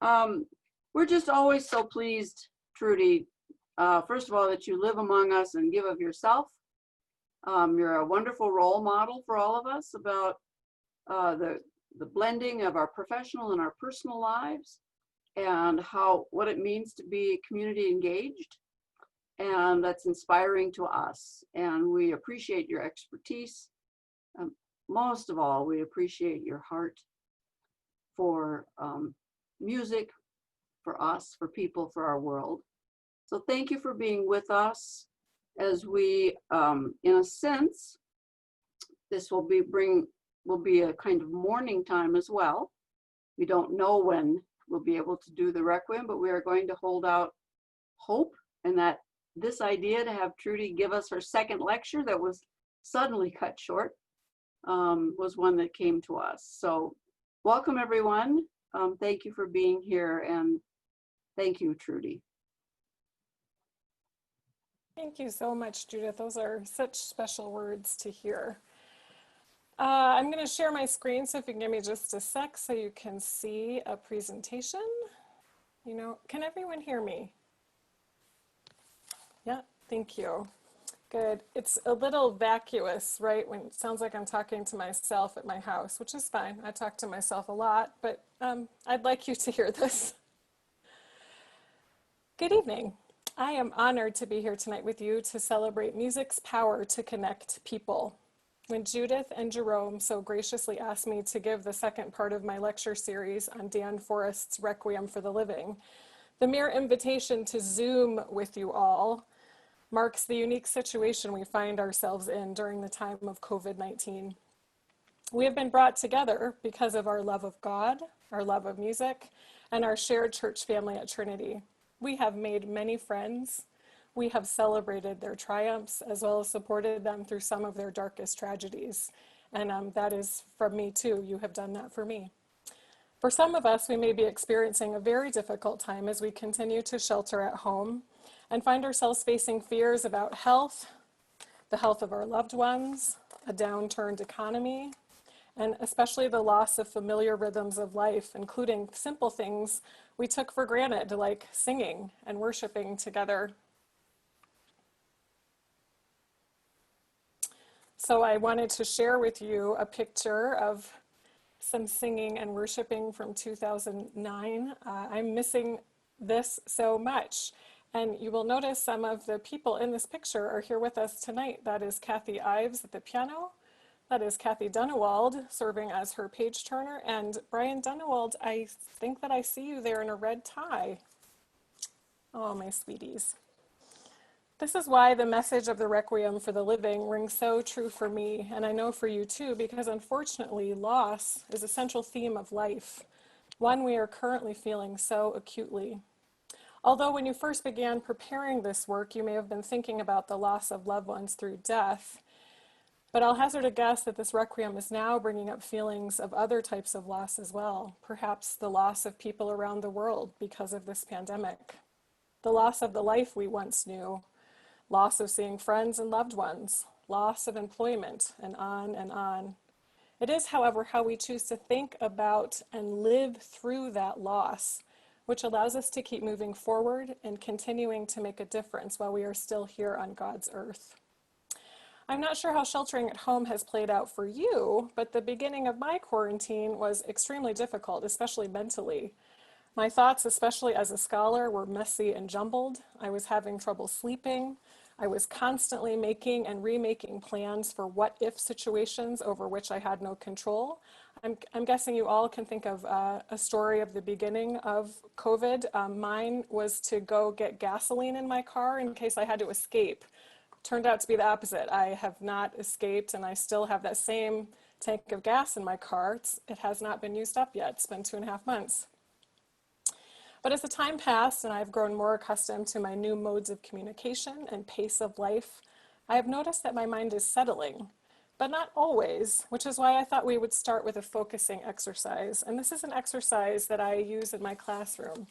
We're just always so pleased, Trudy, first of all, that you live among us and give of yourself. You're a wonderful role model for all of us about the blending of our professional and our personal lives, and what it means to be community engaged. And that's inspiring to us. And we appreciate your expertise. Most of all, we appreciate your heart for music, for us, for people, for our world. So thank you for being with us as we, in a sense, this will be a kind of mourning time as well. We don't know when we'll be able to do the Requiem, but we are going to hold out hope, and that this idea to have Trudy give us her second lecture that was suddenly cut short was one that came to us. So welcome everyone. Thank you for being here, and thank you, Trudy. Thank you so much, Judith. Those are such special words to hear. I'm going to share my screen, so if you can give me just a sec so you can see a presentation. You know, can everyone hear me? Yeah, thank you. Good. It's a little vacuous, right? When it sounds like I'm talking to myself at my house, which is fine. I talk to myself a lot, but I'd like you to hear this. Good evening. I am honored to be here tonight with you to celebrate music's power to connect people. When Judith and Jerome so graciously asked me to give the second part of my lecture series on Dan Forrest's Requiem for the Living, the mere invitation to Zoom with you all marks the unique situation we find ourselves in during the time of COVID-19. We have been brought together because of our love of God, our love of music, and our shared church family at Trinity. We have made many friends. We have celebrated their triumphs as well as supported them through some of their darkest tragedies. And that is from me too. You have done that for me. For some of us, we may be experiencing a very difficult time as we continue to shelter at home and find ourselves facing fears about health, the health of our loved ones, a downturned economy, and especially the loss of familiar rhythms of life, including simple things we took for granted, like singing and worshiping together. So I wanted to share with you a picture of some singing and worshiping from 2009. I'm missing this so much. And you will notice some of the people in this picture are here with us tonight. That is Kathy Ives at the piano. That is Kathy Dunewald serving as her page turner. And Brian Dunewald, I think that I see you there in a red tie. Oh, my sweeties. This is why the message of the Requiem for the Living rings so true for me, and I know for you too, because unfortunately, loss is a central theme of life, one we are currently feeling so acutely. Although when you first began preparing this work, you may have been thinking about the loss of loved ones through death, but I'll hazard a guess that this Requiem is now bringing up feelings of other types of loss as well, perhaps the loss of people around the world because of this pandemic, the loss of the life we once knew, loss of seeing friends and loved ones, loss of employment, and on and on. It is, however, how we choose to think about and live through that loss, which allows us to keep moving forward and continuing to make a difference while we are still here on God's earth. I'm not sure how sheltering at home has played out for you, but the beginning of my quarantine was extremely difficult, especially mentally. My thoughts, especially as a scholar, were messy and jumbled. I was having trouble sleeping. I was constantly making and remaking plans for what-if situations over which I had no control. I'm guessing you all can think of a story of the beginning of COVID. Mine was to go get gasoline in my car in case I had to escape. Turned out to be the opposite. I have not escaped, and I still have that same tank of gas in my car. It has not been used up yet. It's been 2.5 months. But as the time passed and I've grown more accustomed to my new modes of communication and pace of life, I have noticed that my mind is settling, but not always, which is why I thought we would start with a focusing exercise. And this is an exercise that I use in my classroom.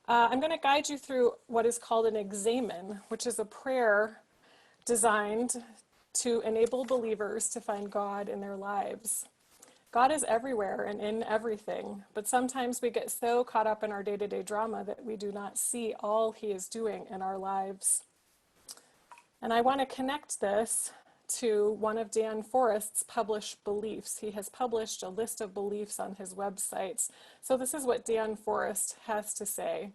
I'm going to guide you through what is called an examen, which is a prayer designed to enable believers to find God in their lives. God is everywhere and in everything, but sometimes we get so caught up in our day-to-day drama that we do not see all he is doing in our lives. And I want to connect this to one of Dan Forrest's published beliefs. He has published a list of beliefs on his websites. So this is what Dan Forrest has to say.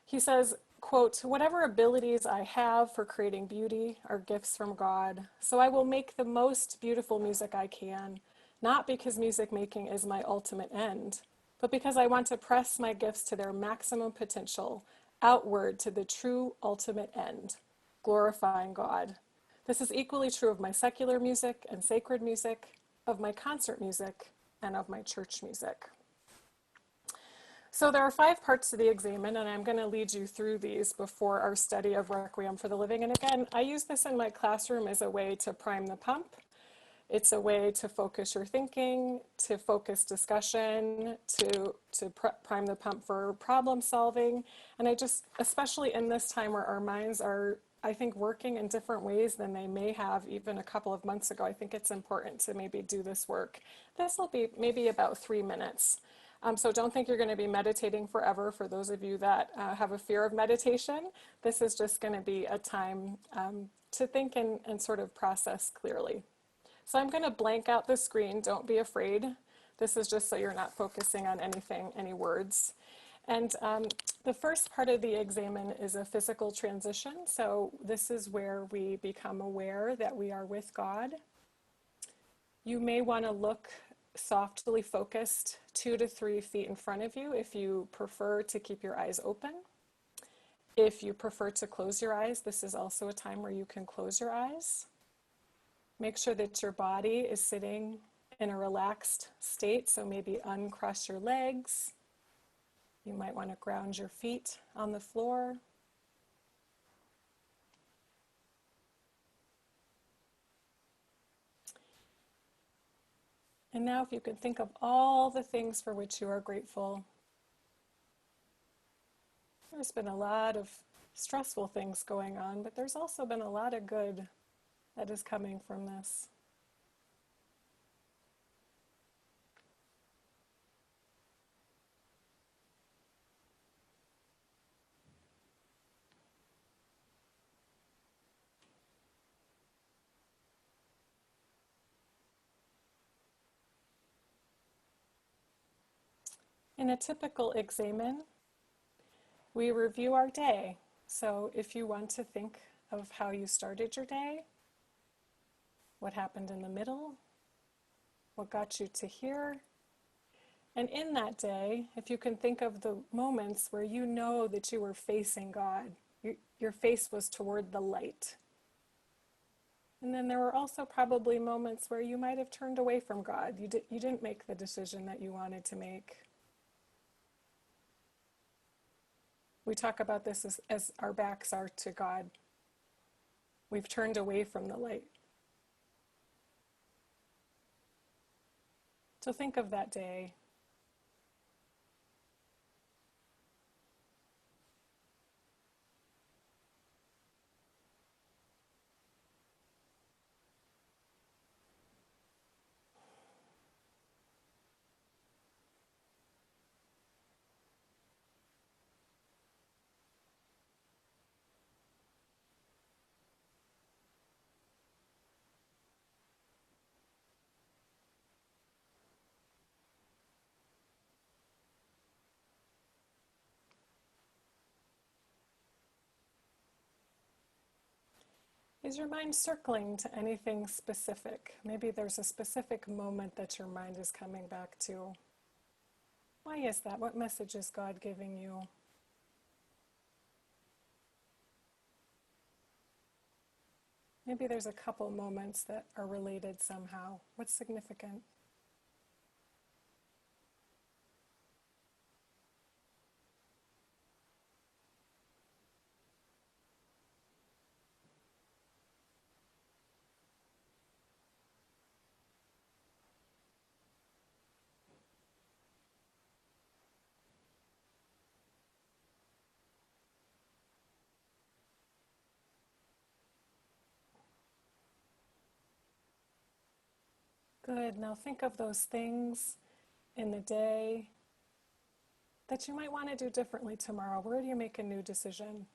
He says, quote, "Whatever abilities I have for creating beauty are gifts from God. So I will make the most beautiful music I can, not because music making is my ultimate end, but because I want to press my gifts to their maximum potential, outward to the true ultimate end, glorifying God. This is equally true of my secular music and sacred music, of my concert music, and of my church music." So there are 5 parts to the examen, and I'm going to lead you through these before our study of Requiem for the Living. And again, I use this in my classroom as a way to prime the pump. It's a way to focus your thinking, to focus discussion, to prime the pump for problem solving. And I just, especially in this time where our minds are, I think, working in different ways than they may have even a couple of months ago, I think it's important to maybe do this work. This will be maybe about 3 minutes. So don't think you're going to be meditating forever. For those of you that have a fear of meditation, this is just going to be a time to think and sort of process clearly. So I'm going to blank out the screen. Don't be afraid. This is just so you're not focusing on anything, any words. And the first part of the examen is a physical transition. So this is where we become aware that we are with God. You may want to look softly focused 2 to 3 feet in front of you if you prefer to keep your eyes open. If you prefer to close your eyes, this is also a time where you can close your eyes. Make sure that your body is sitting in a relaxed state, so maybe uncross your legs. You might want to ground your feet on the floor. And now if you can think of all the things for which you are grateful. There's been a lot of stressful things going on, but there's also been a lot of good that is coming from this. In a typical examen, we review our day. So if you want to think of how you started your day, what happened in the middle, what got you to here, and in that day, if you can think of the moments where you know that you were facing God, your face was toward the light. And then there were also probably moments where you might have turned away from God. You didn't make the decision that you wanted to make. We talk about this as our backs are to God. We've turned away from the light. So think of that day. Is your mind circling to anything specific? Maybe there's a specific moment that your mind is coming back to. Why is that? What message is God giving you? Maybe there's a couple moments that are related somehow. What's significant? Good. Now think of those things in the day that you might want to do differently tomorrow. Where do you make a new decision?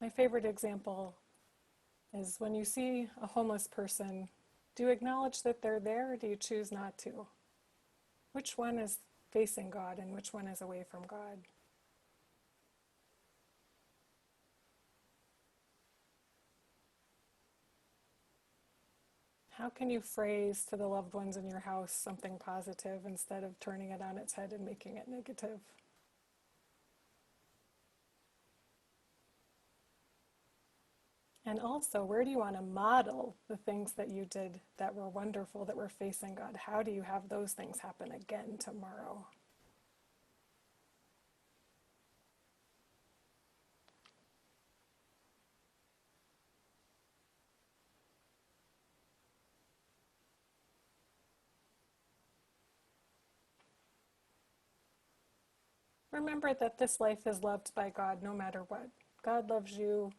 My favorite example is when you see a homeless person, do you acknowledge that they're there, or do you choose not to? Which one is facing God and which one is away from God? How can you phrase to the loved ones in your house something positive instead of turning it on its head and making it negative? And also, where do you want to model the things that you did that were wonderful, that were facing God? How do you have those things happen again tomorrow? Remember that this life is loved by God no matter what. God loves you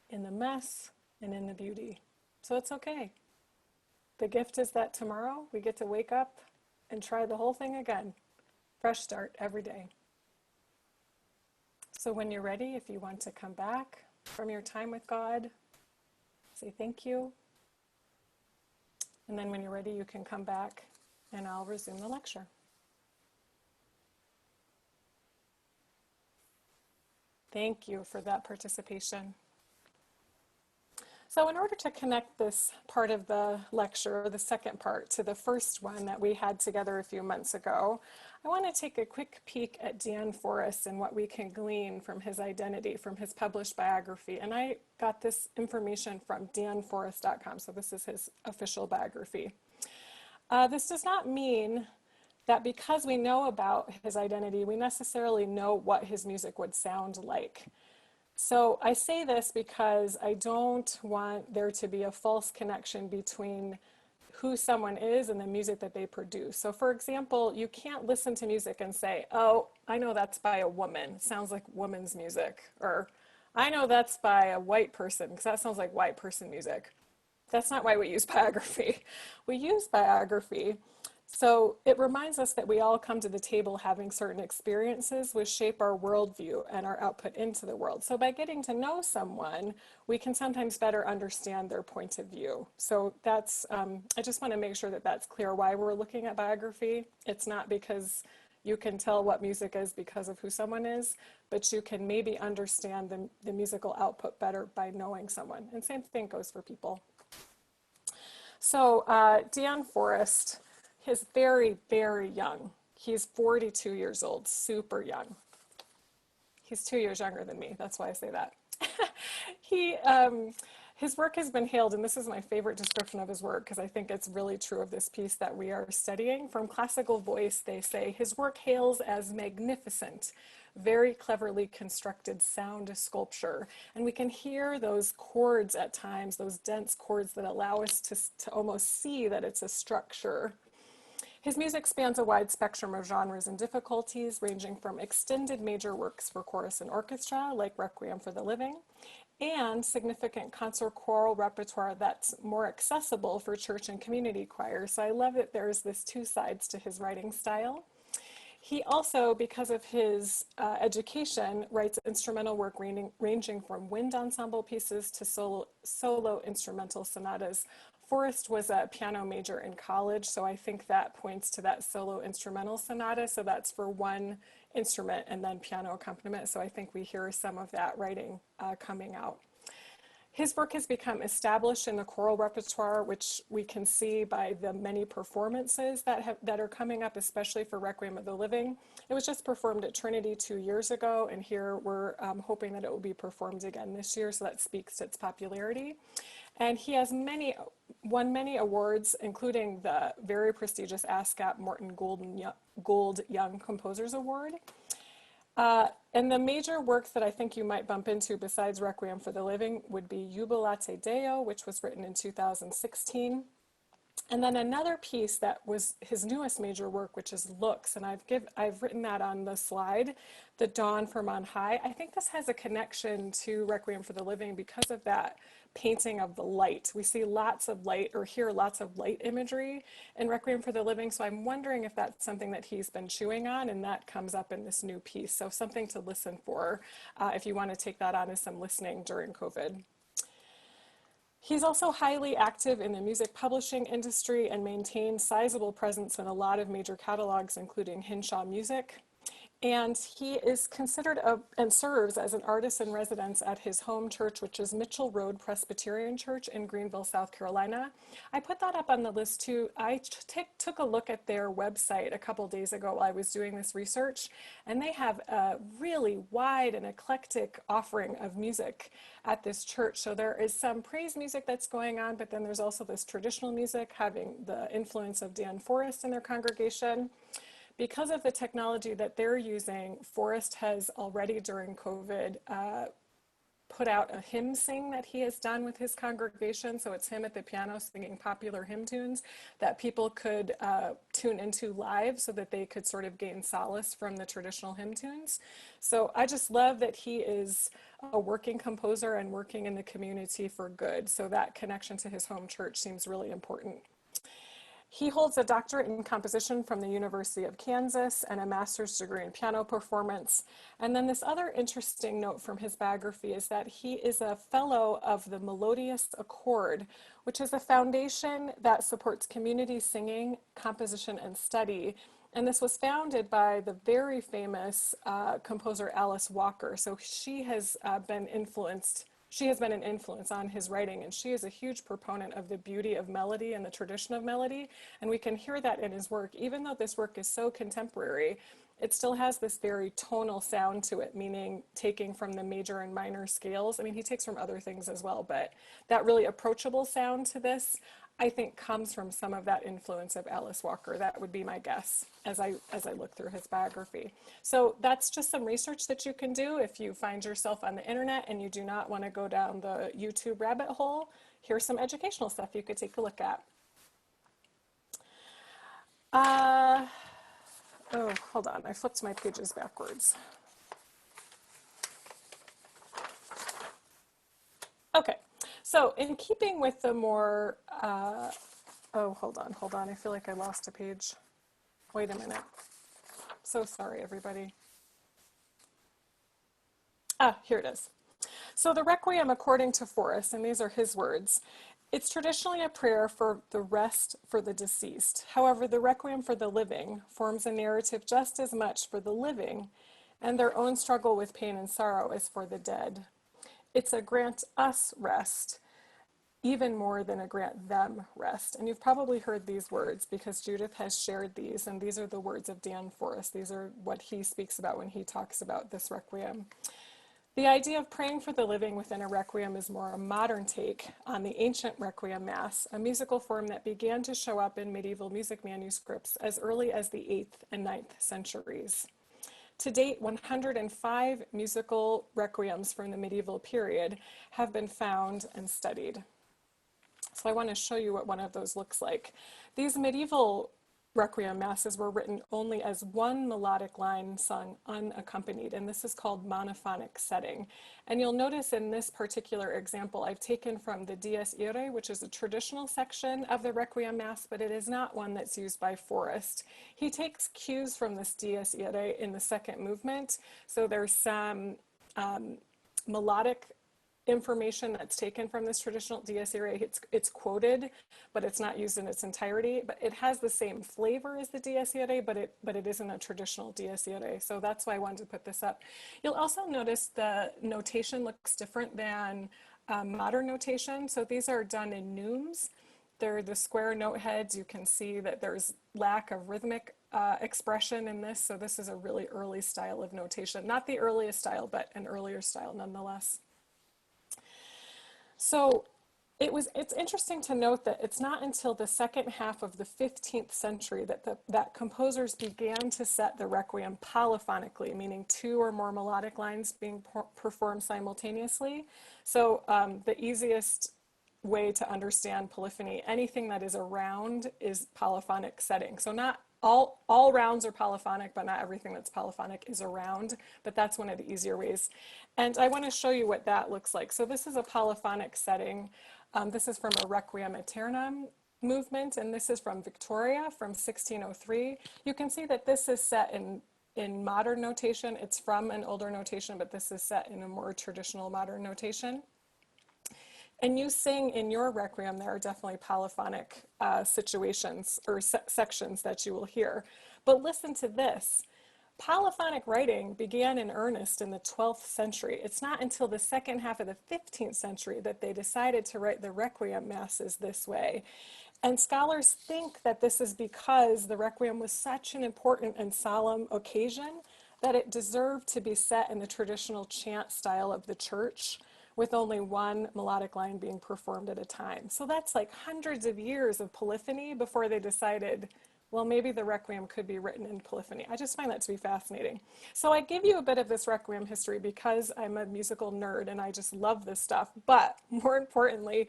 in the mess and in the beauty. So it's okay. The gift is that tomorrow we get to wake up and try the whole thing again. Fresh start every day. So when you're ready, if you want to come back from your time with God, say thank you. And then when you're ready, you can come back and I'll resume the lecture. Thank you for that participation. So in order to connect this part of the lecture, the second part, to the first one that we had together a few months ago, I want to take a quick peek at Dan Forrest and what we can glean from his identity, from his published biography. And I got this information from danforrest.com, so this is his official biography. This does not mean that because we know about his identity, we necessarily know what his music would sound like. So I say this because I don't want there to be a false connection between who someone is and the music that they produce. So for example, you can't listen to music and say, oh, I know that's by a woman. It sounds like woman's music. Or I know that's by a white person because that sounds like white person music. That's not why we use biography. We use biography so it reminds us that we all come to the table having certain experiences which shape our worldview and our output into the world. So by getting to know someone, we can sometimes better understand their point of view. So that's, I just want to make sure that that's clear why we're looking at biography. It's not because you can tell what music is because of who someone is, but you can maybe understand the musical output better by knowing someone. And same thing goes for people. So Dan Forrest, he's very, very young. He's 42 years old, super young. He's 2 years younger than me, that's why I say that. His work has been hailed, and this is my favorite description of his work because I think it's really true of this piece that we are studying. From Classical Voice, they say, his work hails as magnificent, very cleverly constructed sound sculpture. And we can hear those chords at times, those dense chords that allow us to almost see that it's a structure. His music spans a wide spectrum of genres and difficulties, ranging from extended major works for chorus and orchestra, like Requiem for the Living, and significant concert choral repertoire that's more accessible for church and community choirs. So I love that there's this two sides to his writing style. He also, because of his education, writes instrumental work ranging from wind ensemble pieces to solo instrumental sonatas. Forrest was a piano major in college, so I think that points to that solo instrumental sonata. So that's for one instrument and then piano accompaniment. So I think we hear some of that writing coming out. His work has become established in the choral repertoire, which we can see by the many performances that are coming up, especially for Requiem of the Living. It was just performed at Trinity 2 years ago, and here we're hoping that it will be performed again this year, so that speaks to its popularity. And he has won many awards, including the very prestigious ASCAP Morton Gould Young Composers Award. And the major works that I think you might bump into besides Requiem for the Living would be Jubilate Deo, which was written in 2016. And then another piece that was his newest major work, which is Looks, and I've written that on the slide, The Dawn from on High. I think this has a connection to Requiem for the Living because of that painting of the light. We see lots of light, or hear lots of light imagery in Requiem for the Living, so I'm wondering if that's something that he's been chewing on, and that comes up in this new piece. So something to listen for if you want to take that on as some listening during COVID. He's also highly active in the music publishing industry and maintains sizable presence in a lot of major catalogs, including Hinshaw Music. And he is considered and serves as an artist in residence at his home church, which is Mitchell Road Presbyterian Church in Greenville, South Carolina. I put that up on the list too. I took a look at their website a couple days ago while I was doing this research, and they have a really wide and eclectic offering of music at this church. So there is some praise music that's going on, but then there's also this traditional music having the influence of Dan Forrest in their congregation. Because of the technology that they're using, Forrest has already during COVID put out a hymn sing that he has done with his congregation. So it's him at the piano singing popular hymn tunes that people could tune into live so that they could sort of gain solace from the traditional hymn tunes. So I just love that he is a working composer and working in the community for good. So that connection to his home church seems really important. He holds a doctorate in composition from the University of Kansas and a master's degree in piano performance. And then this other interesting note from his biography is that he is a fellow of the Melodious Accord, which is a foundation that supports community singing, composition, and study. And this was founded by the very famous composer Alice Walker. So she has been an influence on his writing, and she is a huge proponent of the beauty of melody and the tradition of melody, and we can hear that in his work. Even though this work is so contemporary, it still has this very tonal sound to it, meaning taking from the major and minor scales. I mean, he takes from other things as well, but that really approachable sound to this, I think, comes from some of that influence of Alice Walker. That would be my guess as I look through his biography. So that's just some research that you can do if you find yourself on the internet and you do not want to go down the YouTube rabbit hole. Here's some educational stuff you could take a look at. Oh, hold on, I flipped my pages backwards. Okay, so in keeping with the more, oh, hold on, I feel like I lost a page. Wait a minute. So sorry, everybody. Here it is. So the Requiem, according to Forrest, and these are his words, it's traditionally a prayer for the rest for the deceased. However, the Requiem for the living forms a narrative just as much for the living and their own struggle with pain and sorrow as for the dead. It's a grant us rest, even more than a grant them rest. And you've probably heard these words because Judith has shared these, and these are the words of Dan Forrest. These are what he speaks about when he talks about this Requiem. The idea of praying for the living within a Requiem is more a modern take on the ancient Requiem Mass, a musical form that began to show up in medieval music manuscripts as early as the 8th and 9th centuries. To date, 105 musical requiems from the medieval period have been found and studied. So I want to show you what one of those looks like. These medieval Requiem masses were written only as one melodic line sung unaccompanied, and this is called monophonic setting. And you'll notice in this particular example, I've taken from the Dies Irae, which is a traditional section of the Requiem Mass, but it is not one that's used by Forrest. He takes cues from this Dies Irae in the second movement, so there's some melodic information that's taken from this traditional Dies Irae. It's quoted, but it's not used in its entirety. But it has the same flavor as the Dies Irae, but it isn't a traditional Dies Irae. So that's why I wanted to put this up. You'll also notice the notation looks different than modern notation. So these are done in neumes. They're the square note heads. You can see that there's lack of rhythmic expression in this. So this is a really early style of notation. Not the earliest style, but an earlier style nonetheless. So it's interesting to note that it's not until the second half of the 15th century that composers began to set the Requiem polyphonically, meaning 2 or more melodic lines being performed simultaneously. So the easiest way to understand polyphony. Anything that is around is polyphonic setting. So not all rounds are polyphonic, but not everything that's polyphonic is around, but that's one of the easier ways. And I want to show you what that looks like. So this is a polyphonic setting. This is from a Requiem Aeternam movement, and this is from Victoria from 1603. You can see that this is set in modern notation. It's from an older notation, but this is set in a more traditional modern notation. And you sing in your Requiem, there are definitely polyphonic situations or sections that you will hear. But listen to this. Polyphonic writing began in earnest in the 12th century. It's not until the second half of the 15th century that they decided to write the Requiem masses this way. And scholars think that this is because the Requiem was such an important and solemn occasion that it deserved to be set in the traditional chant style of the church, with only one melodic line being performed at a time. So that's like hundreds of years of polyphony before they decided, well, maybe the Requiem could be written in polyphony. I just find that to be fascinating. So I give you a bit of this Requiem history because I'm a musical nerd and I just love this stuff, but more importantly,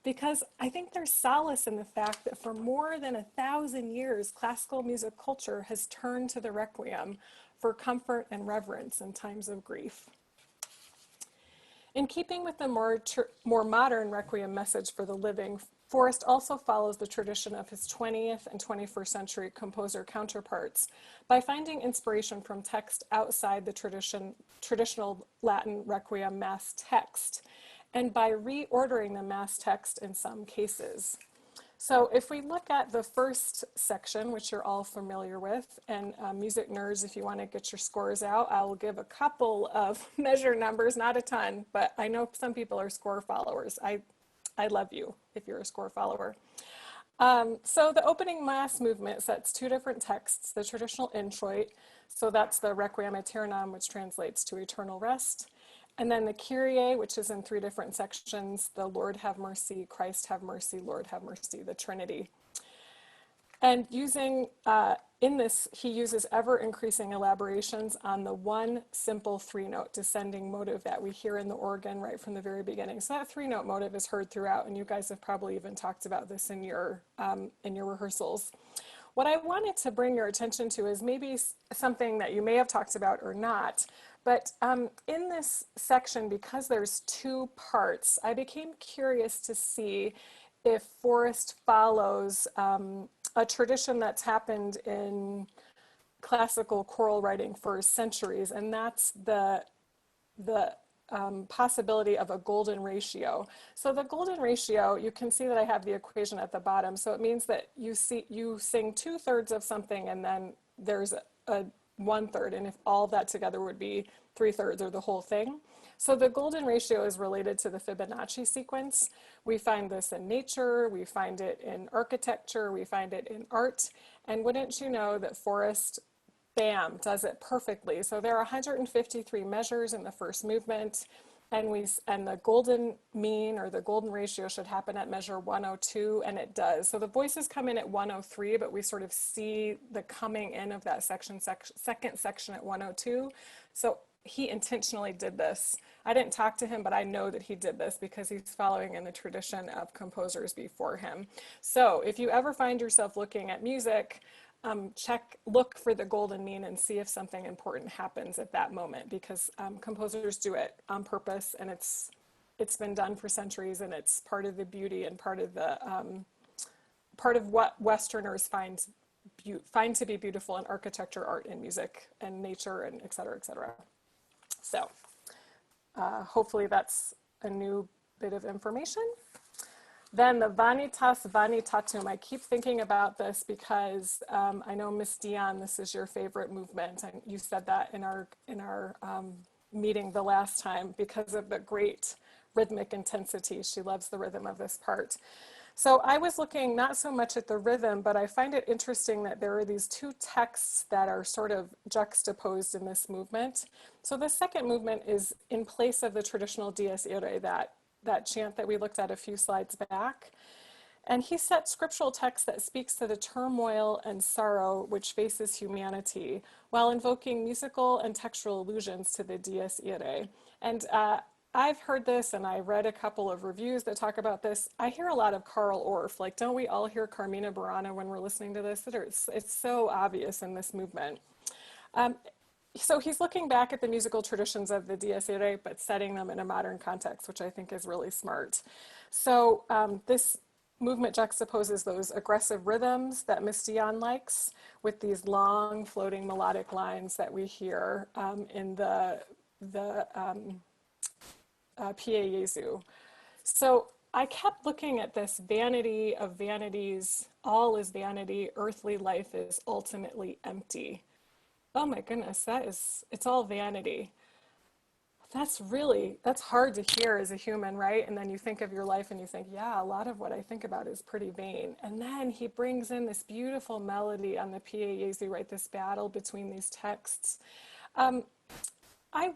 because I think there's solace in the fact that for more than 1,000 years, classical music culture has turned to the Requiem for comfort and reverence in times of grief. In keeping with the more modern Requiem message for the living, Forrest also follows the tradition of his 20th and 21st century composer counterparts by finding inspiration from text outside the traditional Latin Requiem mass text, and by reordering the mass text in some cases. So if we look at the first section, which you're all familiar with, and music nerds, if you want to get your scores out, I will give a couple of measure numbers, not a ton, but I know some people are score followers. I love you if you're a score follower. So the opening mass movement sets two different texts, the traditional introit, so that's the Requiem Aeternam, which translates to eternal rest, and then the KYRIE, which is in three different sections, the Lord have mercy, Christ have mercy, Lord have mercy, the Trinity. And using, in this, he uses ever-increasing elaborations on the one simple three-note descending motive that we hear in the organ right from the very beginning. So that three-note motive is heard throughout, and you guys have probably even talked about this in your rehearsals. What I wanted to bring your attention to is maybe something that you may have talked about or not, but in this section, because there's two parts, I became curious to see if Forrest follows a tradition that's happened in classical choral writing for centuries, and that's the possibility of a golden ratio. So the golden ratio, you can see that I have the equation at the bottom. So it means that you sing 2/3 of something and then there's a 1/3, and if all that together would be 3/3 or the whole thing. So the golden ratio is related to the Fibonacci sequence. We find this in nature, we find it in architecture, we find it in art, and wouldn't you know that Forrest, bam, does it perfectly. So there are 153 measures in the first movement, and the golden mean or the golden ratio should happen at measure 102, and it does. So the voices come in at 103, but we sort of see the coming in of that second section at 102. So he intentionally did this. I didn't talk to him, but I know that he did this because he's following in the tradition of composers before him. So if you ever find yourself looking at music, look for the golden mean and see if something important happens at that moment, because composers do it on purpose, and it's been done for centuries, and it's part of the beauty and part of what Westerners find to be beautiful in architecture, art, and music, and nature, and et cetera, et cetera. So hopefully that's a new bit of information. Then the VANITAS, VANITATUM. I keep thinking about this because I know Miss Dion, this is your favorite movement, and you said that in our meeting the last time because of the great rhythmic intensity. She loves the rhythm of this part. So I was looking not so much at the rhythm, but I find it interesting that there are these two texts that are sort of juxtaposed in this movement. So the second movement is in place of the traditional Dies Irae, that chant that we looked at a few slides back. And he set scriptural text that speaks to the turmoil and sorrow which faces humanity, while invoking musical and textual allusions to the Dies Irae. And I've heard this, and I read a couple of reviews that talk about this. I hear a lot of Carl Orff. Like, don't we all hear Carmina Burana when we're listening to this? It's so obvious in this movement. So he's looking back at the musical traditions of the Dies Irae, but setting them in a modern context, which I think is really smart. So this movement juxtaposes those aggressive rhythms that Mistian likes with these long floating melodic lines that we hear in the Pie Jesu. So I kept looking at this vanity of vanities, all is vanity, earthly life is ultimately empty. Oh my goodness, it's all vanity. That's hard to hear as a human, right? And then you think of your life and you think, yeah, a lot of what I think about is pretty vain. And then he brings in this beautiful melody on the Pie Jesu, right? This battle between these texts. I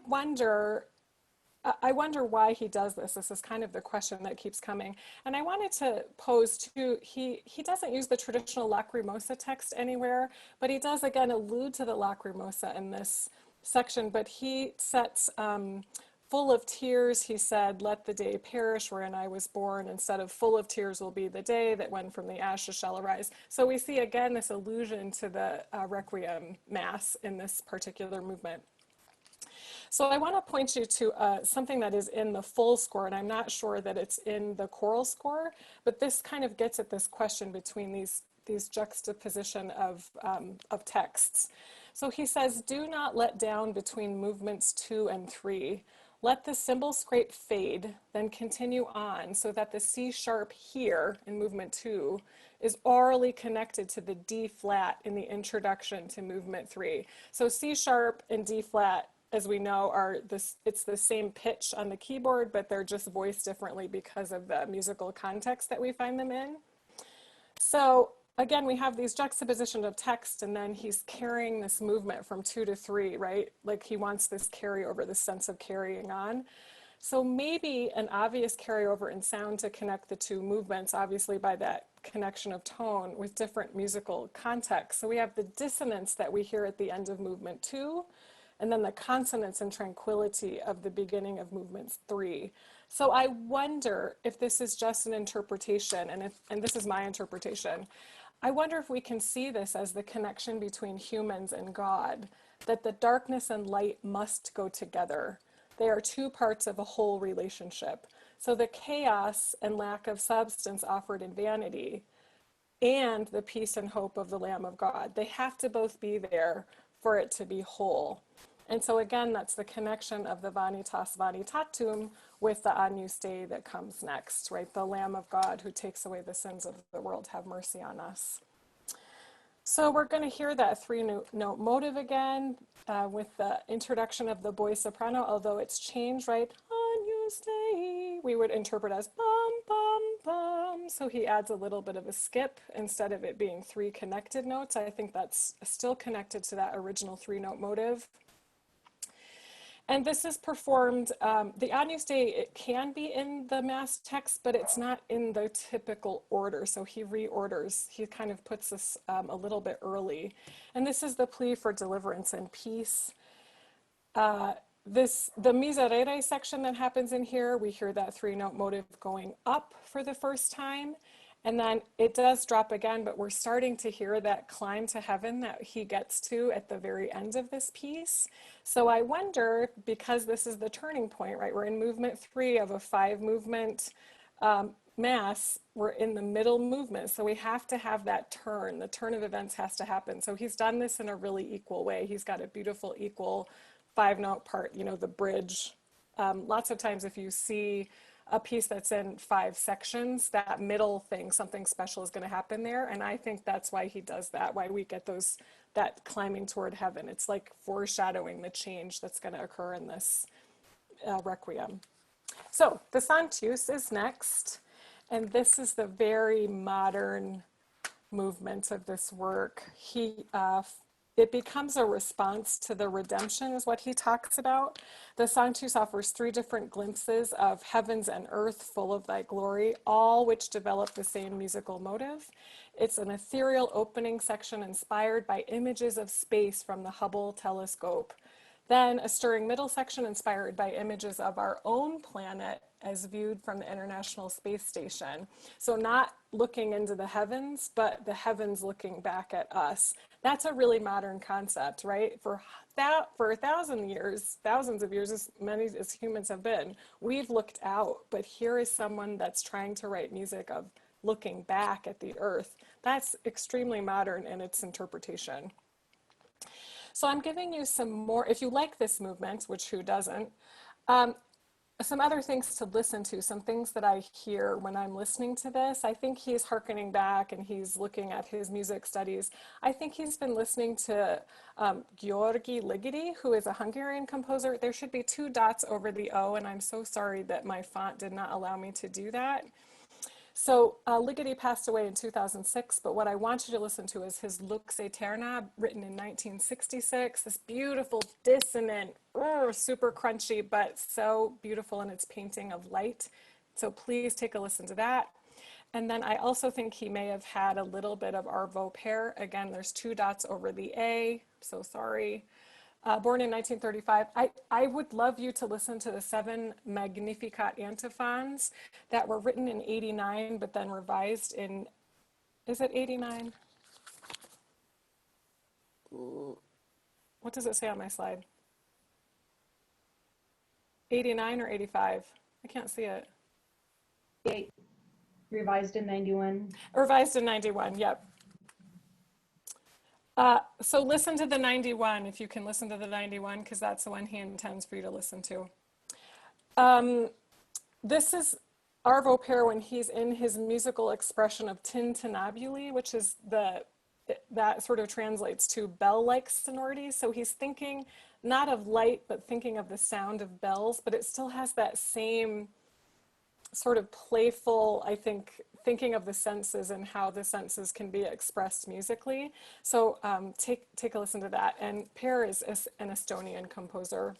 wonder why he does this. This is kind of the question that keeps coming. And I wanted to pose too, he doesn't use the traditional Lacrimosa text anywhere, but he does again allude to the Lacrimosa in this section, but he sets full of tears, he said, let the day perish wherein I was born, instead of full of tears will be the day that when from the ashes shall arise. So we see again this allusion to the Requiem Mass in this particular movement. So I want to point you to something that is in the full score, and I'm not sure that it's in the choral score, but this kind of gets at this question between these juxtaposition of texts. So he says, do not let down between movements 2 and 3. Let the cymbal scrape fade, then continue on, so that the C sharp here in movement 2 is aurally connected to the D flat in the introduction to movement 3. So C sharp and D flat, as we know, it's the same pitch on the keyboard, but they're just voiced differently because of the musical context that we find them in. So again, we have these juxtaposition of text, and then he's carrying this movement from 2 to 3, right? Like he wants this carryover, this sense of carrying on. So maybe an obvious carryover in sound to connect the two movements, obviously by that connection of tone with different musical contexts. So we have the dissonance that we hear at the end of movement 2, and then the consonance and tranquility of the beginning of movements 3. So I wonder if this is just an interpretation, and this is my interpretation. I wonder if we can see this as the connection between humans and God, that the darkness and light must go together. They are two parts of a whole relationship. So the chaos and lack of substance offered in vanity and the peace and hope of the Lamb of God, they have to both be there for it to be whole. And so again, that's the connection of the VANITAS VANITATUM with the AGNUS Dei that comes next, right? The Lamb of God who takes away the sins of the world, have mercy on us. So we're going to hear that 3-note motive again with the introduction of the boy soprano, although it's changed, right? AGNUS Dei, we would interpret as bum, bum, bum. So he adds a little bit of a skip instead of it being 3 connected notes. I think that's still connected to that original 3-note motive. And this is performed, the Agnus Dei, it can be in the Mass text, but it's not in the typical order. So he reorders, he kind of puts this a little bit early. And this is the plea for deliverance and peace. The Miserere section that happens in here, we hear that 3-note motive going up for the first time. And then it does drop again, but we're starting to hear that climb to heaven that he gets to at the very end of this piece. So I wonder, because this is the turning point, right? We're in movement 3 of a 5-movement Mass. We're in the middle movement. So we have to have that turn. The turn of events has to happen. So he's done this in a really equal way. He's got a beautiful equal 5-note part, you know, the bridge. Lots of times if you see a piece that's in 5 sections, that middle thing, something special is going to happen there. And I think that's why he does that, why we get that climbing toward heaven. It's like foreshadowing the change that's going to occur in this Requiem. So the Sanctus is next, and this is the very modern movement of this work. It becomes a response to the redemption is what he talks about. The Sanctus offers 3 different glimpses of heavens and earth full of thy glory, all which develop the same musical motive. It's an ethereal opening section inspired by images of space from the Hubble telescope. Then a stirring middle section inspired by images of our own planet as viewed from the International Space Station. So not looking into the heavens, but the heavens looking back at us. That's a really modern concept, right? For 1,000 years, thousands of years, as many as humans have been, we've looked out, but here is someone that's trying to write music of looking back at the earth. That's extremely modern in its interpretation. So I'm giving you some more, if you like this movement, which who doesn't, some other things to listen to, some things that I hear when I'm listening to this. I think he's hearkening back and he's looking at his music studies. I think he's been listening to György Ligeti, who is a Hungarian composer. There should be 2 dots over the O, and I'm so sorry that my font did not allow me to do that. So Ligeti passed away in 2006, but what I want you to listen to is his Lux Aeterna, written in 1966, this beautiful, dissonant, super crunchy, but so beautiful in its painting of light. So please take a listen to that. And then I also think he may have had a little bit of Arvo Pärt. Again, there's 2 dots over the A, so sorry. Born in 1935, I would love you to listen to the 7 Magnificat antiphons that were written in 89, but then revised in, is it 89? What does it say on my slide? 89 or 85? I can't see it. 8, revised in 91. Revised in 91, yep. So listen to the 91, if you can listen to the 91, because that's the one he intends for you to listen to. This is Arvo Pärt when he's in his musical expression of tintinnabuli, which is that sort of translates to bell-like sonorities. So he's thinking not of light, but thinking of the sound of bells, but it still has that same sort of playful, I think, thinking of the senses and how the senses can be expressed musically. So take a listen to that. And Pärt is an Estonian composer.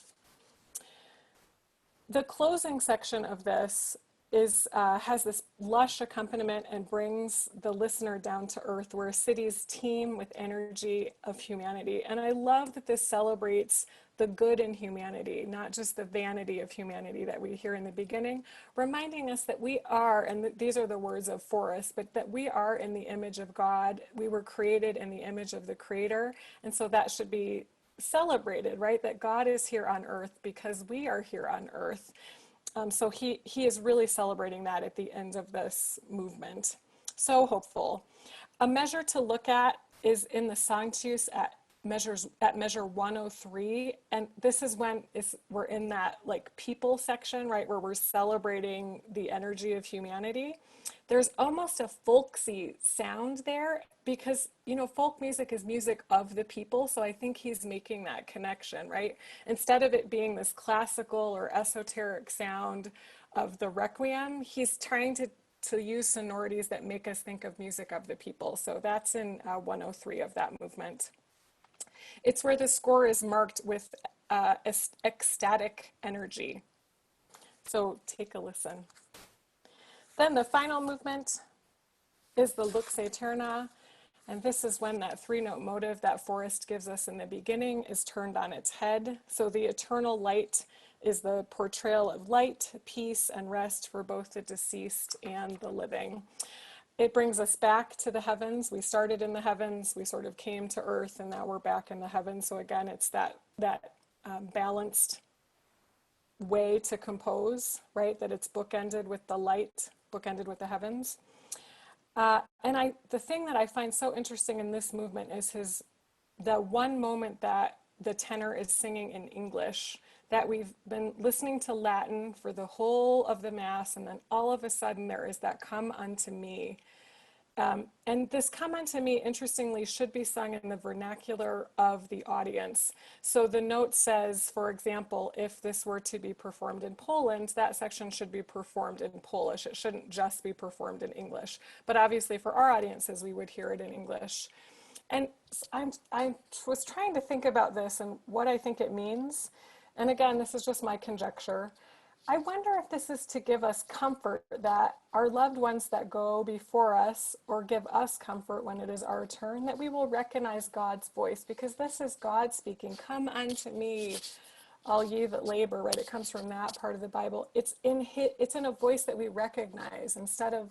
The closing section of this has this lush accompaniment and brings the listener down to earth, where cities teem with energy of humanity. And I love that this celebrates the good in humanity, not just the vanity of humanity that we hear in the beginning, reminding us that we are, and these are the words of Forrest, but that we are in the image of God. We were created in the image of the Creator. And so that should be celebrated, right? That God is here on earth because we are here on earth. So he is really celebrating that at the end of this movement. So hopeful. A measure to look at is in the Sanctus at measure 103, and this is when we're in that like people section, right, where we're celebrating the energy of humanity. There's almost a folksy sound there because, you know, folk music is music of the people. So I think he's making that connection, right? Instead of it being this classical or esoteric sound of the Requiem, he's trying to use sonorities that make us think of music of the people. So that's in 103 of that movement. It's where the score is marked with ecstatic energy. So take a listen. Then the final movement is the Lux Aeterna, and this is when that 3-note motive that Forrest gives us in the beginning is turned on its head. So the eternal light is the portrayal of light, peace, and rest for both the deceased and the living. It brings us back to the heavens. We started in the heavens, we sort of came to earth, and now we're back in the heavens. So again, it's that balanced way to compose, right? That it's bookended with the light, bookended with the heavens. And the thing that I find so interesting in this movement is the one moment that the tenor is singing in English, that we've been listening to Latin for the whole of the Mass, and then all of a sudden there is that "Come unto me." And this "Come unto me," interestingly, should be sung in the vernacular of the audience. So the note says, for example, if this were to be performed in Poland, that section should be performed in Polish. It shouldn't just be performed in English. But obviously for our audiences, we would hear it in English. And I was trying to think about this and what I think it means. And again, this is just my conjecture. I wonder if this is to give us comfort that our loved ones that go before us, or give us comfort when it is our turn, that we will recognize God's voice, because this is God speaking. Come unto me, all ye that labor, right? It comes from that part of the Bible. It's in a voice that we recognize instead of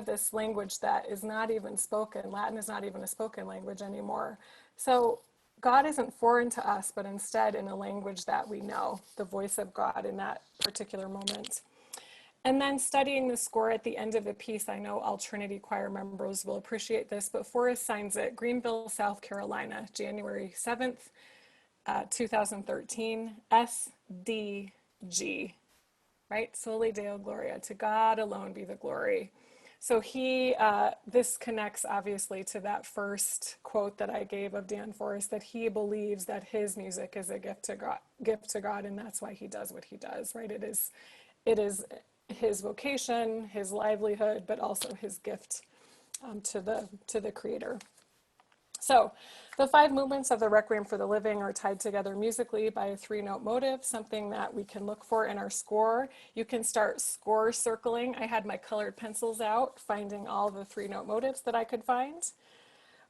this language that is not even spoken. Latin is not even a spoken language anymore. So God isn't foreign to us, but instead in a language that we know, the voice of God in that particular moment. And then studying the score at the end of the piece, I know all Trinity choir members will appreciate this, but Forrest signs it, Greenville, South Carolina, January 7th, 2013, SDG, right? Soli Deo Gloria, to God alone be the glory. So this connects obviously to that first quote that I gave of Dan Forrest, that he believes that his music is a gift to God, and that's why he does what he does, right? It is his vocation, his livelihood, but also his gift to the Creator. So the 5 movements of the Requiem for the Living are tied together musically by a 3-note motive, something that we can look for in our score. You can start score circling. I had my colored pencils out, finding all the 3-note motives that I could find.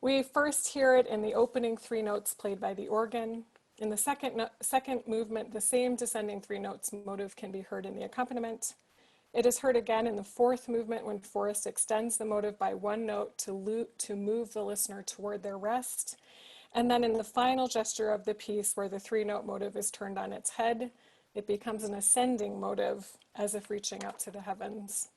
We first hear it in the opening 3 notes played by the organ. In the second movement, the same descending 3 notes motive can be heard in the accompaniment. It is heard again in the 4th movement when Forrest extends the motive by 1 note to move the listener toward their rest. And then in the final gesture of the piece, where the 3-note motive is turned on its head, it becomes an ascending motive, as if reaching up to the heavens.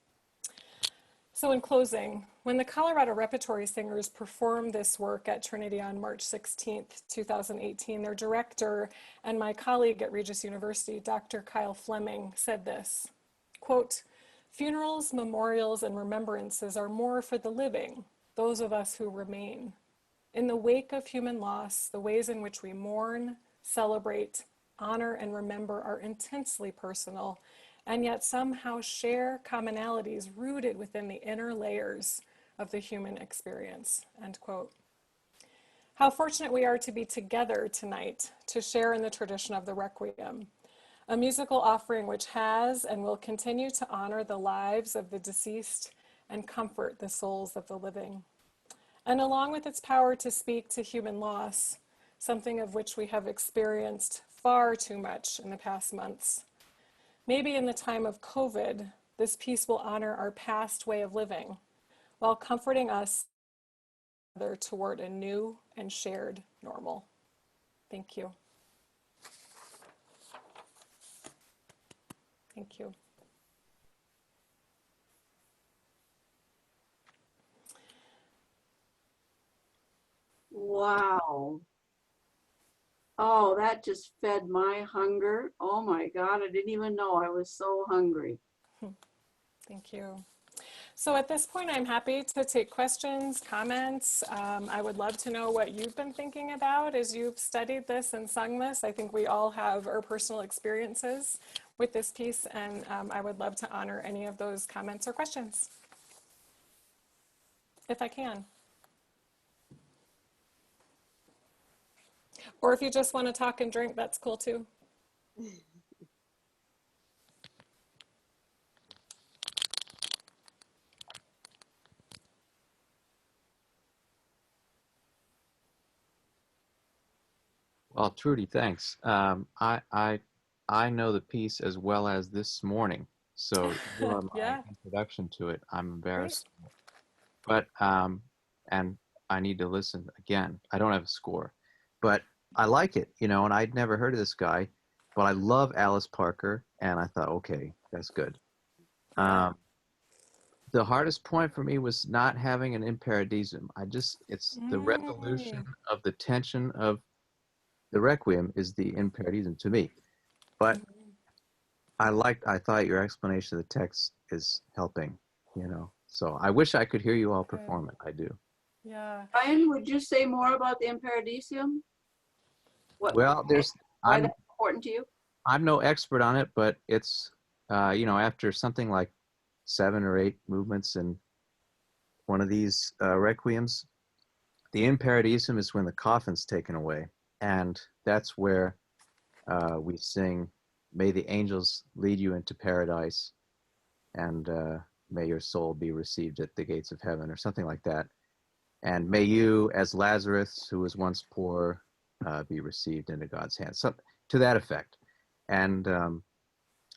So in closing, when the Colorado Repertory Singers performed this work at Trinity on March 16th, 2018, their director and my colleague at Regis University, Dr. Kyle Fleming, said this, quote, "Funerals, memorials, and remembrances are more for the living, those of us who remain. In the wake of human loss, the ways in which we mourn, celebrate, honor, and remember are intensely personal, and yet somehow share commonalities rooted within the inner layers of the human experience," end quote. How fortunate we are to be together tonight to share in the tradition of the Requiem, a musical offering which has and will continue to honor the lives of the deceased and comfort the souls of the living. And along with its power to speak to human loss, something of which we have experienced far too much in the past months, maybe in the time of COVID, this piece will honor our past way of living while comforting us toward a new and shared normal. Thank you. Thank you. Wow. Oh, that just fed my hunger. Oh my God, I didn't even know I was so hungry. Thank you. So at this point, I'm happy to take questions, comments. I would love to know what you've been thinking about as you've studied this and sung this. I think we all have our personal experiences with this piece, and I would love to honor any of those comments or questions, if I can. Or if you just want to talk and drink, that's cool too. Well, Trudy, thanks. I know the piece as well as this morning, so you are my Yeah, introduction to it. I'm great. embarrassed, but and I need to listen again. I don't have a score, but I like it, you know. And I'd never heard of this guy, but I love Alice Parker, and I thought, okay, that's good. Yeah. The hardest point for me was not having an imparadism. It's the resolution of the tension of the Requiem is the imparadism to me. But I thought your explanation of the text is helping, you know. So I wish I could hear you all Good. perform it. I do. Yeah. Ryan, would you say more about the Imparadisium? Well, Why that's important to you? I'm no expert on it, but it's you know, after something like 7 or 8 movements in one of these requiems, the imparadisum is when the coffin's taken away, and that's where we sing may the angels lead you into paradise, and may your soul be received at the gates of heaven, or something like that. And may you, as Lazarus, who was once poor, be received into God's hands. So, to that effect. And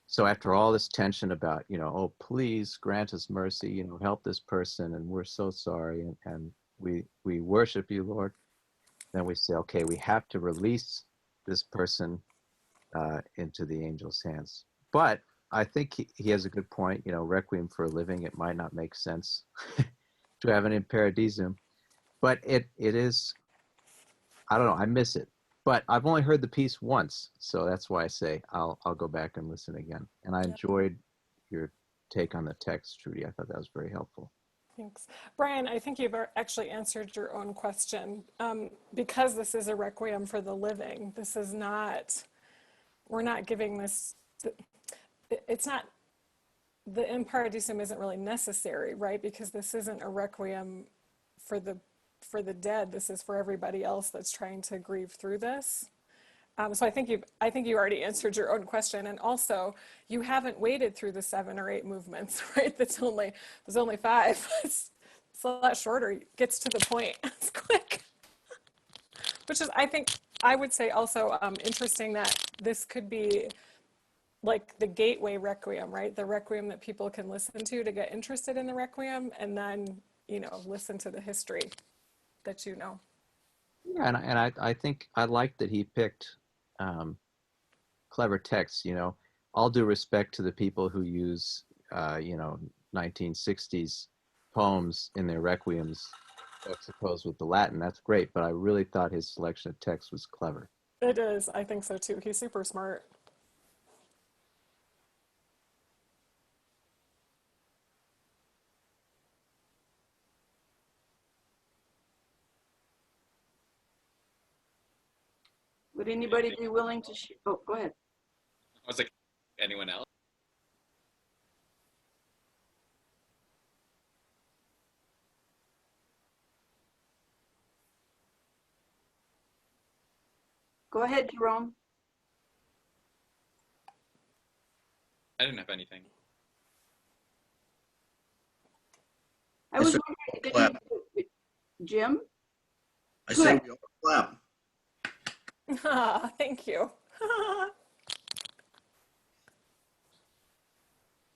so after all this tension about, oh, please grant us mercy, help this person, and we're so sorry, and we worship you, Lord, then we say, okay, we have to release this person into the angel's hands. But I think he has a good point, Requiem for a living, it might not make sense to have an imperadisum, but it is, I don't know, I miss it. But I've only heard the piece once, so that's why I say I'll go back and listen again. And I enjoyed your take on the text, Trudi. I thought that was very helpful. Thanks. Brian, I think you've actually answered your own question. Because this is a requiem for the living, this is not, we're not giving this, it's not, the imperadisum isn't really necessary, right? Because this isn't a requiem for the dead. This is for everybody else that's trying to grieve through this. So I think you already answered your own question, and also you haven't waded through the 7 or 8 movements, right? There's only 5. It's a lot shorter. It gets to the point. It's quick, which is, I think, I would say also interesting that this could be like the gateway requiem, right? The requiem that people can listen to get interested in the requiem, and then listen to the history that Yeah, and I think I like that he picked clever texts. All due respect to the people who use 1960s poems in their requiems juxtaposed with the Latin. That's great, but I really thought his selection of text was clever. It is. I think so too. He's super smart. Would anybody be willing to, oh, go ahead. I was like, anyone else? Go ahead, Jerome. I didn't have anything. I was said wondering, Jim? I Go say ahead. we all clap. Thank you.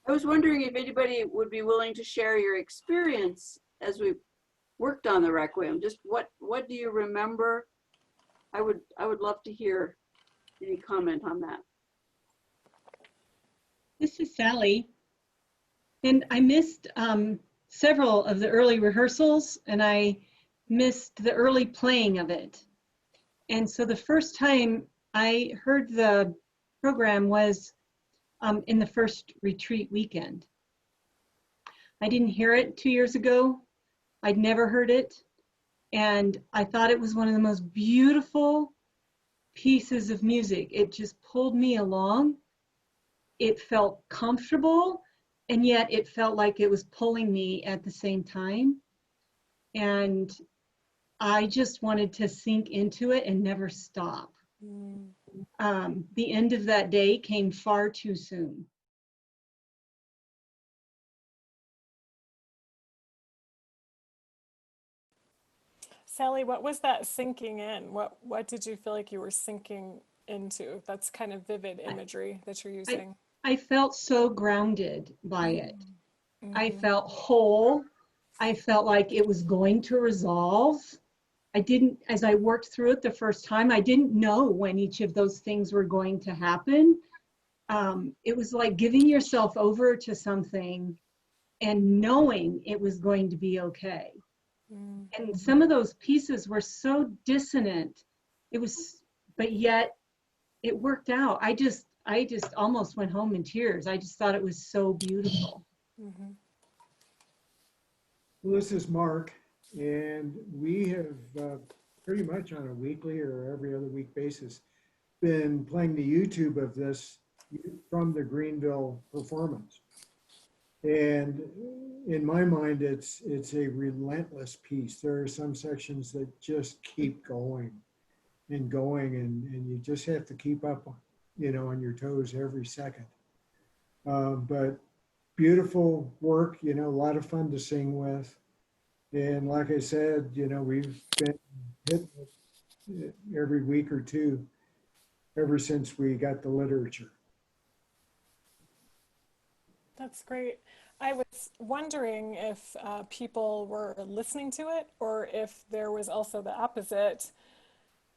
I was wondering if anybody would be willing to share your experience as we worked on the Requiem. Just what do you remember? I would love to hear any comment on that. This is Sally, and I missed several of the early rehearsals, and I missed the early playing of it. And so the first time I heard the program was in the first retreat weekend. I didn't hear it 2 years ago. I'd never heard it. And I thought it was one of the most beautiful pieces of music. It just pulled me along. It felt comfortable, and yet it felt like it was pulling me at the same time. And I just wanted to sink into it and never stop. The end of that day came far too soon. Sally, what was that sinking in? What did you feel like you were sinking into? That's kind of vivid imagery that you're using. I felt so grounded by it. I felt whole. I felt like it was going to resolve. I didn't, as I worked through it the first time, I didn't know when each of those things were going to happen. It was like giving yourself over to something and knowing it was going to be okay. And some of those pieces were so dissonant. But yet it worked out. I just almost went home in tears. I just thought it was so beautiful. Well, this is Mark, and we have pretty much on a weekly or every other week basis been playing the YouTube of this from the Greenville performance. And in my mind, it's a relentless piece. There are some sections that just keep going and going, and you just have to keep up on your toes every second. But beautiful work, a lot of fun to sing with. And like I said, we've been hitting it every week or two ever since we got the literature. That's great. I was wondering if people were listening to it or if there was also the opposite,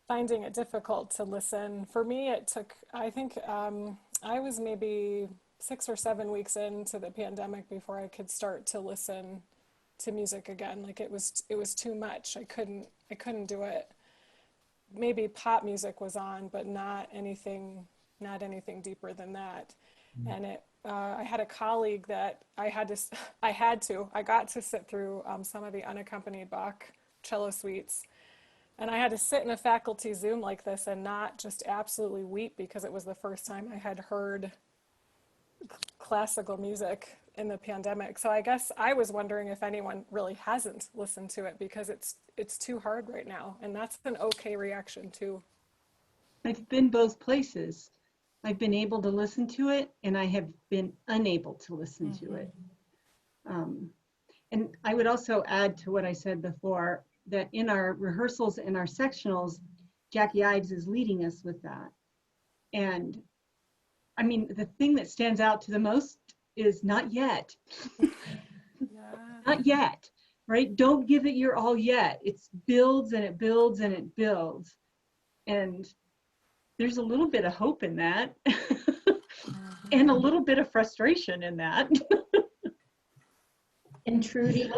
finding it difficult to listen. For me, it took, I think I was maybe 6 or 7 weeks into the pandemic before I could start to listen to music again. Like it was too much. I couldn't do it. Maybe pop music was on, but not anything deeper than that. And I had a colleague that I got to sit through some of the unaccompanied Bach cello suites. And I had to sit in a faculty Zoom like this and not just absolutely weep because it was the first time I had heard classical music in the pandemic. So I guess I was wondering if anyone really hasn't listened to it because it's too hard right now. And that's an okay reaction too. I've been both places. I've been able to listen to it and I have been unable to listen to it. And I would also add to what I said before, that in our rehearsals and our sectionals, Jackie Ives is leading us with that. And I mean, the thing that stands out to the most is not yet. Not yet, right? Don't give it your all yet. It builds and it builds and it builds. And there's a little bit of hope in that and a little bit of frustration in that. And Trudy,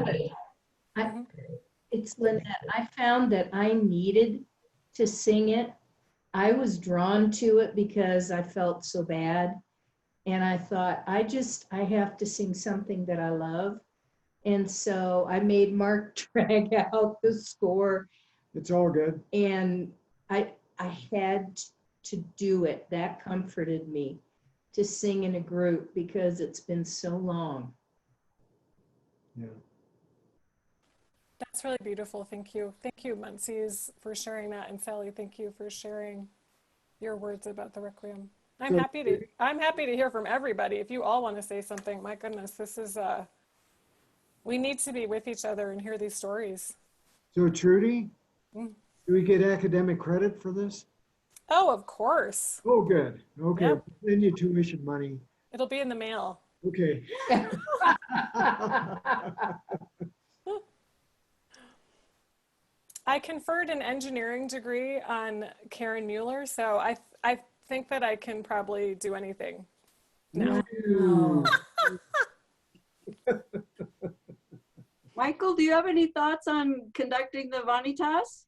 it's Lynette. I found that I needed to sing it. I was drawn to it because I felt so bad. And I thought, I have to sing something that I love. And so I made Mark drag out the score. It's all good. And I had to do it. That comforted me to sing in a group because it's been so long. Yeah. That's really beautiful. Thank you. Thank you, Muncies, for sharing that. And Sally, thank you for sharing your words about the Requiem. I'm happy to hear from everybody. If you all want to say something, my goodness, this is we need to be with each other and hear these stories. So Trudy, do we get academic credit for this? Oh, of course. Oh, good. Okay. Yep. Send you tuition money. It'll be in the mail. Okay. I conferred an engineering degree on Karen Mueller, so I think that I can probably do anything now. Ooh. Michael, do you have any thoughts on conducting the VANITAS?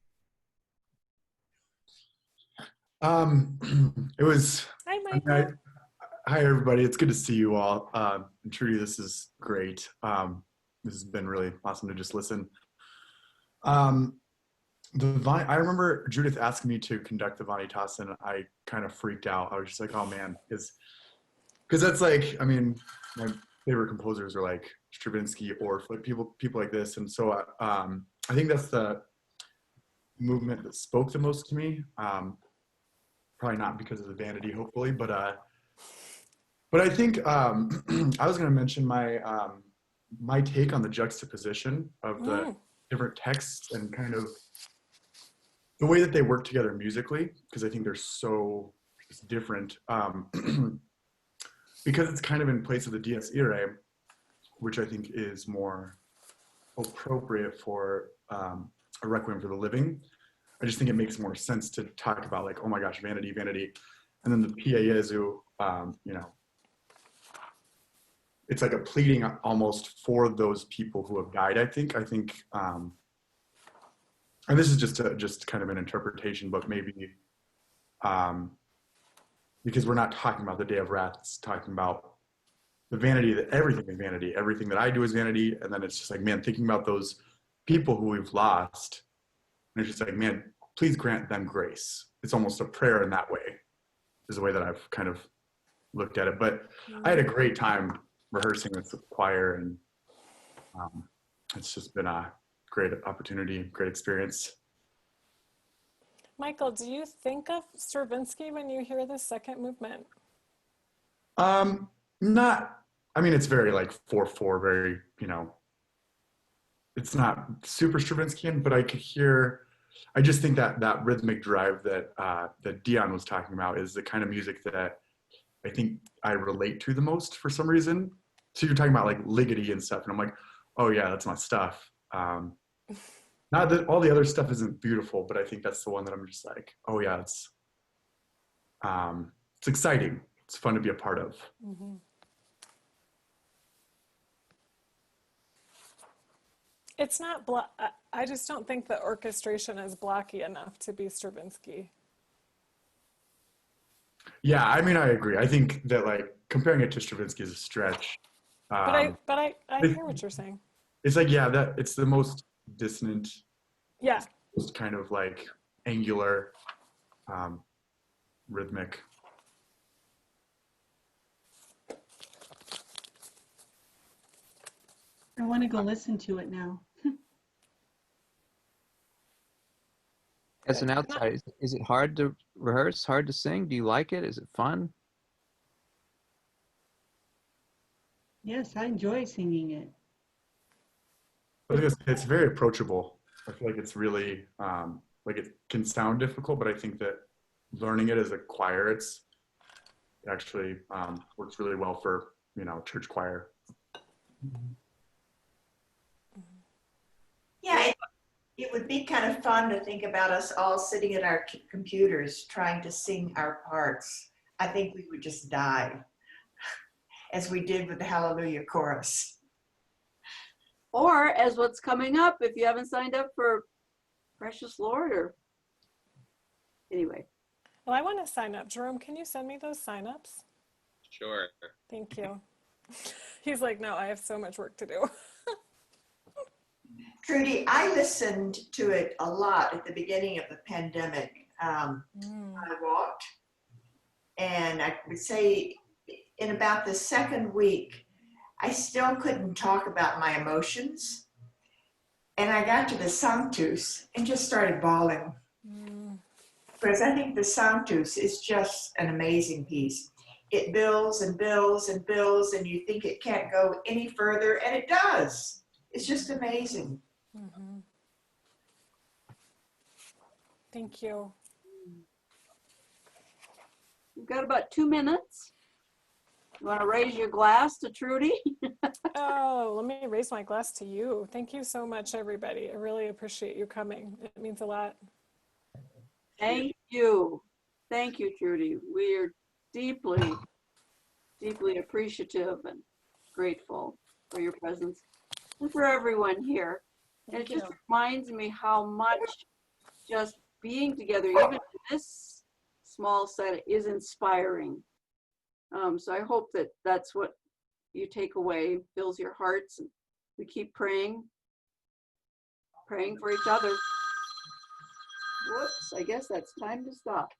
It was. Hi, Michael. Hi, everybody. It's good to see you all. And Trudy, this is great. This has been really awesome to just listen. I remember Judith asking me to conduct the VANITAS, and I kind of freaked out. I was just like, oh man, because that's like, I mean, my favorite composers are like Stravinsky or people like this, and so I think that's the movement that spoke the most to me. Probably not because of the vanity, hopefully, but I think I was going to mention my take on the juxtaposition of the different texts and kind of the way that they work together musically, because I think they're so different. Because it's kind of in place of the Dies Irae, which I think is more appropriate for a Requiem for the Living. I just think it makes more sense to talk about like, oh my gosh, vanity, vanity. And then the Pie Jesu, you know, it's like a pleading almost for those people who have died, I think, and this is just kind of an interpretation, but maybe because we're not talking about the day of wrath, it's talking about the vanity, that everything is vanity, everything that I do is vanity. And then it's just like, man, thinking about those people who we've lost, and it's just like, man, please grant them grace. It's almost a prayer in that way, is the way that I've kind of looked at it. But I had a great time rehearsing with the choir, and it's just been a great opportunity, great experience. Michael, do you think of Stravinsky when you hear the second movement? Not, I mean, it's very like 4/4, very, you know, it's not super Stravinsky, but I could hear, I just think that that rhythmic drive that that Dion was talking about is the kind of music that I think I relate to the most for some reason. So you're talking about like Ligeti and stuff, and I'm like, oh yeah, that's my stuff. Not that all the other stuff isn't beautiful, but I think that's the one that I'm just like, oh yeah, it's exciting. It's fun to be a part of. Mm-hmm. It's not, I just don't think the orchestration is blocky enough to be Stravinsky. Yeah, I mean, I agree. I think that like comparing it to Stravinsky is a stretch. But I hear what you're saying. It's like, yeah, that it's the most dissonant, Yeah. most kind of like angular, rhythmic. I want to go listen to it now. As an outsider, is it hard to rehearse, hard to sing? Do you like it? Is it fun? Yes, I enjoy singing it. It's very approachable. I feel like it's really, like it can sound difficult, but I think that learning it as a choir, it actually works really well for, you know, church choir. Yeah, it would be kind of fun to think about us all sitting at our computers trying to sing our parts. I think we would just die, as we did with the Hallelujah chorus. Or as what's coming up, if you haven't signed up for Precious Lord, or anyway. Well, I want to sign up. Jerome, can you send me those signups? Sure. Thank you. He's like, no, I have so much work to do. Trudi, I listened to it a lot at the beginning of the pandemic. I walked, and I would say in about the second week, I still couldn't talk about my emotions. And I got to the Sanctus and just started bawling. Because I think the Sanctus is just an amazing piece. It builds and builds and builds, and you think it can't go any further, and it does. It's just amazing. Mm-hmm. Thank you. We've got about 2 minutes. You want to raise your glass to Trudi? Oh, let me raise my glass to you. Thank you so much, everybody. I really appreciate you coming. It means a lot. Thank you. Thank you, Trudi. We are deeply, deeply appreciative and grateful for your presence and for everyone here. And it just reminds me how much just being together, even in this small set, is inspiring. So I hope that that's what you take away, fills your hearts. And we keep praying for each other. Whoops, I guess that's time to stop.